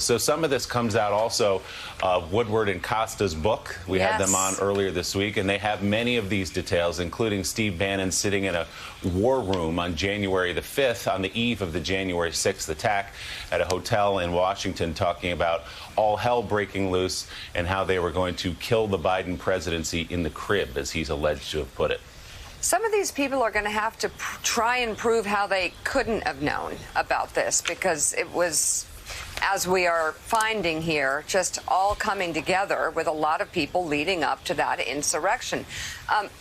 So some of this comes out also of Woodward and Costa's book. We had them on earlier this week, and they have many of these details, including Steve Bannon sitting in a war room on January the 5th, on the eve of the January 6th attack at a hotel in Washington, talking about all hell breaking loose and how they were going to kill the Biden presidency in the crib, as he's alleged to have put it. Some of these people are going to have to try and prove how they couldn't have known about this, because it was, as we are finding here, just all coming together with a lot of people leading up to that insurrection.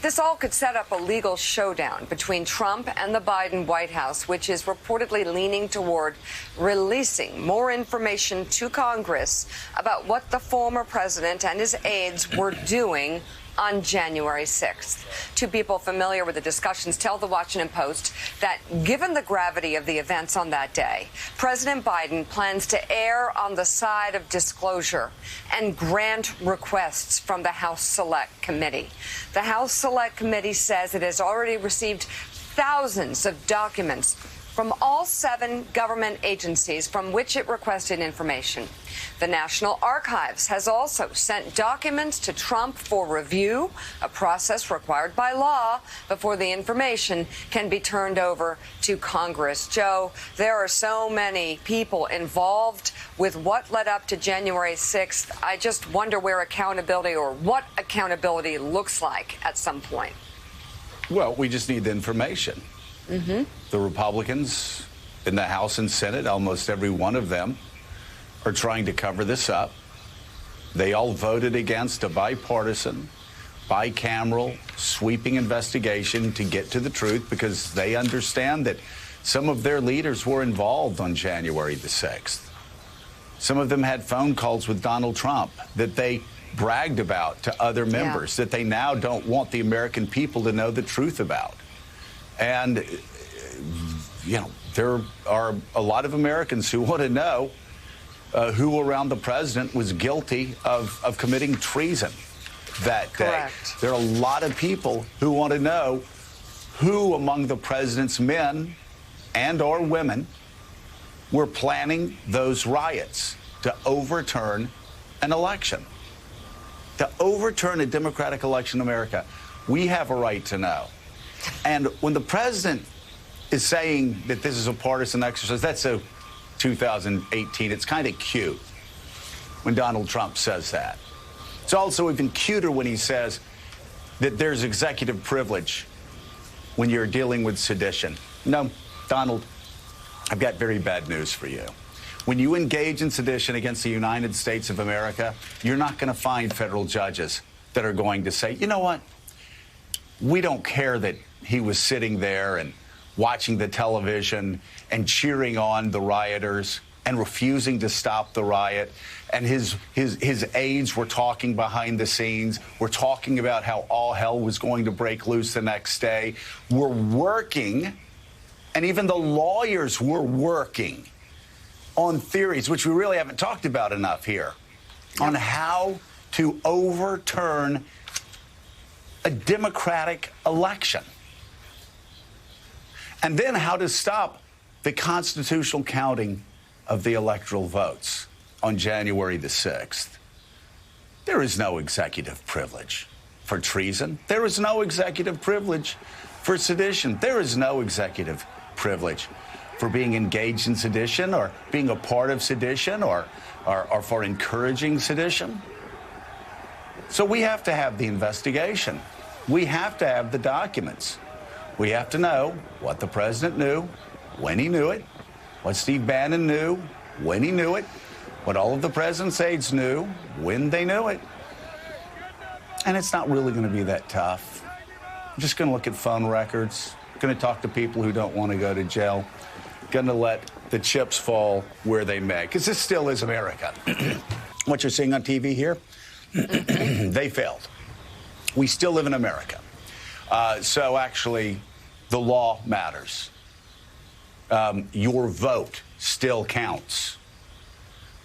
This all could set up a legal showdown between Trump and the Biden White House, which is reportedly leaning toward releasing more information to Congress about what the former president and his aides were doing on January 6th. Two people familiar with the discussions tell the Washington Post that given the gravity of the events on that day, President Biden plans to err on the side of disclosure and grant requests from the House Select Committee. The House Select Committee says it has already received thousands of documents from all 7 government agencies from which it requested information. The National Archives has also sent documents to Trump for review, a process required by law before the information can be turned over to Congress. Joe, there are so many people involved with what led up to January 6th. I just wonder where accountability, or what accountability looks like at some point. Well, we just need the information. The Republicans in the House and Senate, almost every one of them, are trying to cover this up. They all voted against a bipartisan, bicameral, sweeping investigation to get to the truth, because they understand that some of their leaders were involved on January the 6th. Some of them had phone calls with Donald Trump that they bragged about to other members that they now don't want the American people to know the truth about. And, you know, there are a lot of Americans who want to know who around the president was guilty of committing treason that day. There are a lot of people who want to know who among the president's men and or women were planning those riots to overturn an election. To overturn a democratic election in America, we have a right to know. And when the president is saying that this is a partisan exercise, that's a 2018. It's kind of cute when Donald Trump says that. It's also even cuter when he says that there's executive privilege when you're dealing with sedition. No, Donald, I've got very bad news for you. When you engage in sedition against the United States of America, you're not going to find federal judges that are going to say, you know what, we don't care that he was sitting there and watching the television and cheering on the rioters and refusing to stop the riot, and his aides were talking behind the scenes. We're talking about how all hell was going to break loose the next day. We're working, and even the lawyers were working on theories, which we really haven't talked about enough here, on how to overturn a democratic election. And then how to stop the constitutional counting of the electoral votes on January the 6th. There is no executive privilege for treason. There is no executive privilege for sedition. There is no executive privilege for being engaged in sedition or being a part of sedition or for encouraging sedition. So we have to have the investigation. We have to have the documents. We have to know what the president knew, when he knew it, what Steve Bannon knew, when he knew it, what all of the president's aides knew, when they knew it. And it's not really going to be that tough. I'm just going to look at phone records, going to talk to people who don't want to go to jail, going to let the chips fall where they may, because this still is America. What you're seeing on TV here, they failed. We still live in America. So actually, the law matters. Your vote still counts.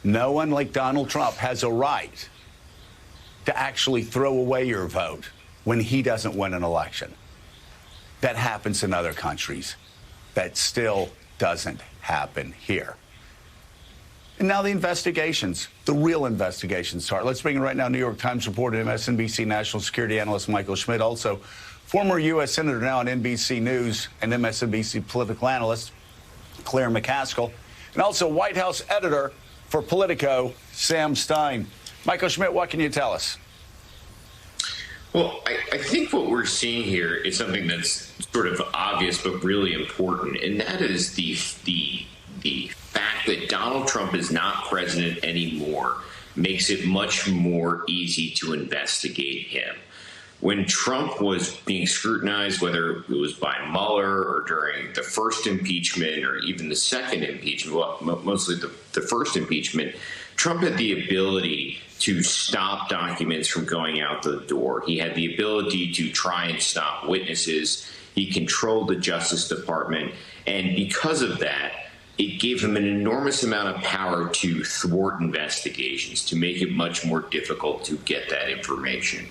No one like Donald Trump has a right to actually throw away your vote when he doesn't win an election. That happens in other countries. That still doesn't happen here. And now the investigations, the real investigations start. Let's bring in right now New York Times reporter and MSNBC national security analyst Michael Schmidt, also former U.S. Senator now on NBC News and MSNBC political analyst Claire McCaskill, and also White House editor for Politico, Sam Stein. Michael Schmidt, what can you tell us? Well, I think what we're seeing here is something that's sort of obvious but really important, and that is the fact that Donald Trump is not president anymore makes it much more easy to investigate him. When Trump was being scrutinized, whether it was by Mueller or during the first impeachment or even the second impeachment, well, mostly the first impeachment, Trump had the ability to stop documents from going out the door. He had the ability to try and stop witnesses. He controlled the Justice Department. And because of that, it gave him an enormous amount of power to thwart investigations, to make it much more difficult to get that information.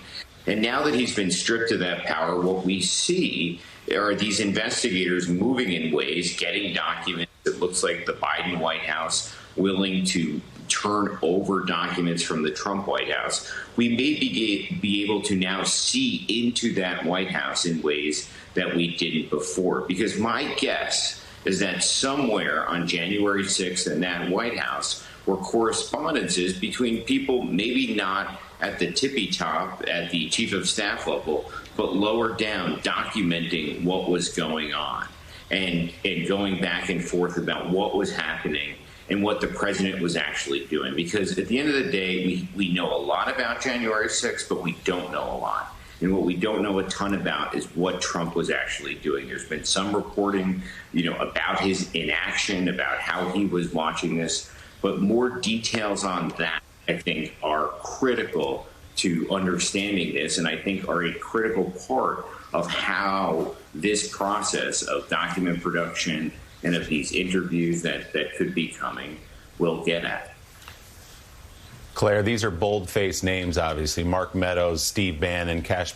And now that he's been stripped of that power, what we see are these investigators moving in ways, getting documents. It looks like the Biden White House willing to turn over documents from the Trump White House. We may be able to now see into that White House in ways that we didn't before. Because my guess is that somewhere on January 6th in that White House were correspondences between people maybe not at the tippy top at the chief of staff level, but lower down, documenting what was going on and going back and forth about what was happening and what the president was actually doing. Because at the end of the day, we know a lot about January 6th, but we don't know a lot. And what we don't know a ton about is what Trump was actually doing. There's been some reporting, about his inaction, about how he was watching this, but more details on that, I think, are critical to understanding this, and I think are a critical part of how this process of document production and of these interviews that could be coming will get at. Claire, these are bold-faced names, obviously. Mark Meadows, Steve Bannon, Cash